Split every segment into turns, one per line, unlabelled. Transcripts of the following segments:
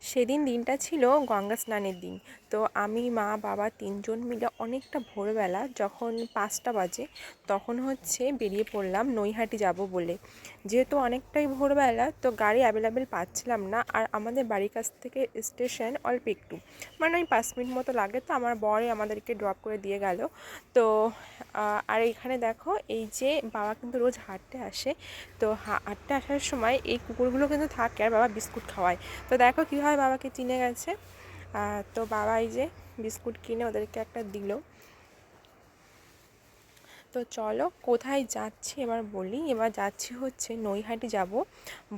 সেদিন দিনটা ছিল গঙ্গা স্নানের দিন। তো আমি মা বাবা তিনজন মিলে অনেকটা ভোরবেলা যখন 5টা বাজে তখন বেরিয়ে পড়লাম নৈহাটি যাব বলে। যেহেতু অনেকটাই ভোরবেলা তো গাড়ি অ্যাভেলেবেল পাচ্ছিলাম না, আর আমাদের বাড়ির কাছ থেকে স্টেশন অল্প একটু, মানে ওই 5 মিনিট মতো লাগে। তো আমার বরই আমাদেরকে ড্রপ করে দিয়ে গেল। তো আর এখানে দেখো এই যে বাবা কিন্তু রোজ হাঁটতে আসে, তো হাঁটতে আসার সময় এই কুকুরগুলো কিন্তু থাকে আর বাবা বিস্কুট খাওয়ায়। তো দেখো কীভাবে বাবাকে চিনে গেছে। তো বাবা এই যে বিস্কুট কিনে ওদেরকে একটা দিল। তো চলো কোথায় যাচ্ছি এবার বলি। এবার যাচ্ছি নৈহাটি যাব,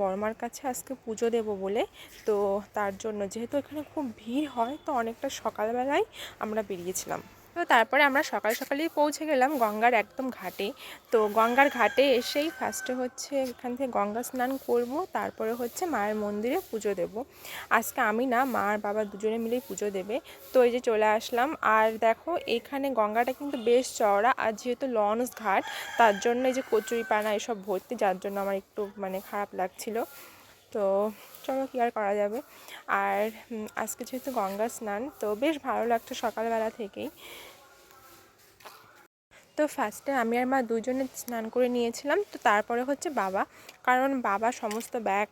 বড়মার কাছে আজকে পুজো দেব বলে। তো তার জন্য যেহেতু এখানে খুব ভিড় হয়, তো অনেকটা সকালবেলায় আমরা বেরিয়েছিলাম। তো তারপরে আমরা সকাল সকালেই পৌঁছে গেলাম গঙ্গার একদম ঘাটে। তো গঙ্গার ঘাটে এসেই ফার্স্টে এখান থেকে গঙ্গা স্নান করব, তারপরে মায়ের মন্দিরে পুজো দেব। আজকে আমি না, মা আর বাবা দুজনে মিলেই পুজো দেবে। তো এই যে চলে আসলাম, আর দেখো এখানে গঙ্গাটা কিন্তু বেশ চওড়া, আর যেহেতু লঞ্চ ঘাট তার জন্য এই যে কচুরিপানা এসব ভর্তি, যার জন্য আমার একটু মানে খারাপ লাগছিল। তো চলো কি আর করা যাবে। আর আজকে যেহেতু গঙ্গা স্নান, তো বেশ ভালো লাগছে সকালবেলা থেকেই। তো ফার্স্টে আমি আর মা দুজনে স্নান করে নিয়েছিলাম। তো তারপরে বাবা, কারণ বাবা সমস্ত ব্যাগ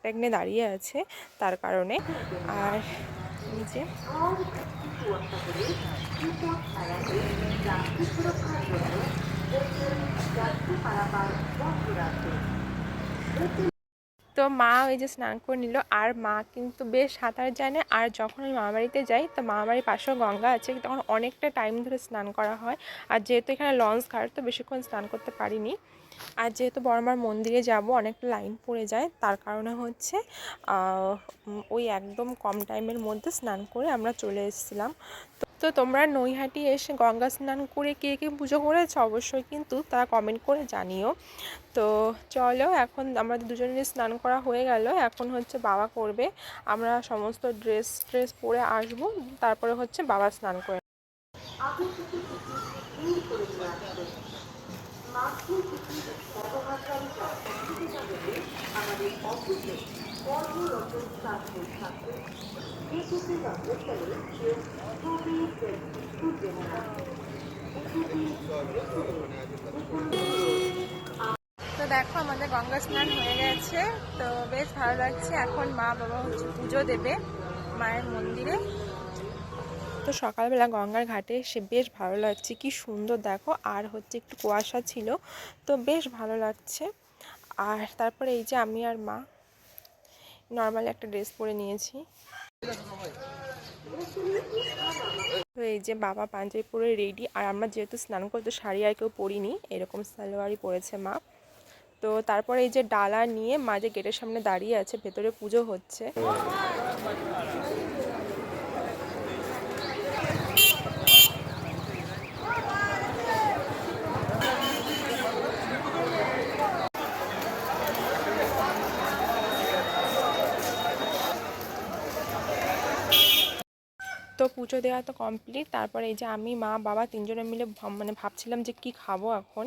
ট্যাগ নিয়ে দাঁড়িয়ে আছে তার কারণে। আর নিচে তো মা ওই যে স্নান করে নিল, আর মা কিন্তু বেশ সাঁতার জানে। আর যখন আমি মামাবাড়িতে যাই, তো মামাবাড়ির পাশেও গঙ্গা আছে, তখন অনেকটা টাইম ধরে স্নান করা হয়। আর যেহেতু এখানে লঞ্চ ঘাট, তো বেশিক্ষণ স্নান করতে পারিনি। আর যেহেতু বড়মার মন্দিরে যাব, অনেকটা লাইন পড়ে যায়, তার কারণে ওই একদম কম টাইমের মধ্যে স্নান করে আমরা চলে এসেছিলাম। তো তোমরা নৈহাটি এসে গঙ্গা স্নান করে কে কে পুজো করেছো অবশ্যই কিন্তু তারা কমেন্ট করে জানিও। তো চলো, এখন আমাদের দুজনের স্নান করা হয়ে গেল, এখন বাবা করবে। আমরা সমস্ত ড্রেস পরে আসবো, তারপরে বাবা স্নান করে। তো দেখো আমাদের গঙ্গা স্নান হয়ে গেছে, তো বেশ ভালো লাগছে। এখন মা বাবা পুজো দেবে মায়ের মন্দিরে। তো সকালবেলা গঙ্গার ঘাটে এসে বেশ ভালো লাগছে, কি সুন্দর দেখো। আর একটু কুয়াশা ছিল, তো বেশ ভালো লাগছে। আর তারপরে এই যে আমি আর মা নর্মালি একটা ড্রেস পরে নিয়েছি। তো এই যে বাবা পাঞ্জাবি পরে রেডি, আর আমরা যেহেতু স্নান করতে শাড়ি আর কেউ পরিনি, এরকম সালোয়ারই পরেছে মা। তো তারপরে এই যে ডালা নিয়ে মা যে গেটের সামনে দাঁড়িয়ে আছে, ভেতরে পুজো হচ্ছে। তো পুজো দেওয়া তো কমপ্লিট। তারপরে এই যে আমি মা বাবা তিনজনে মিলে মানে ভাবছিলাম যে কি খাবো এখন।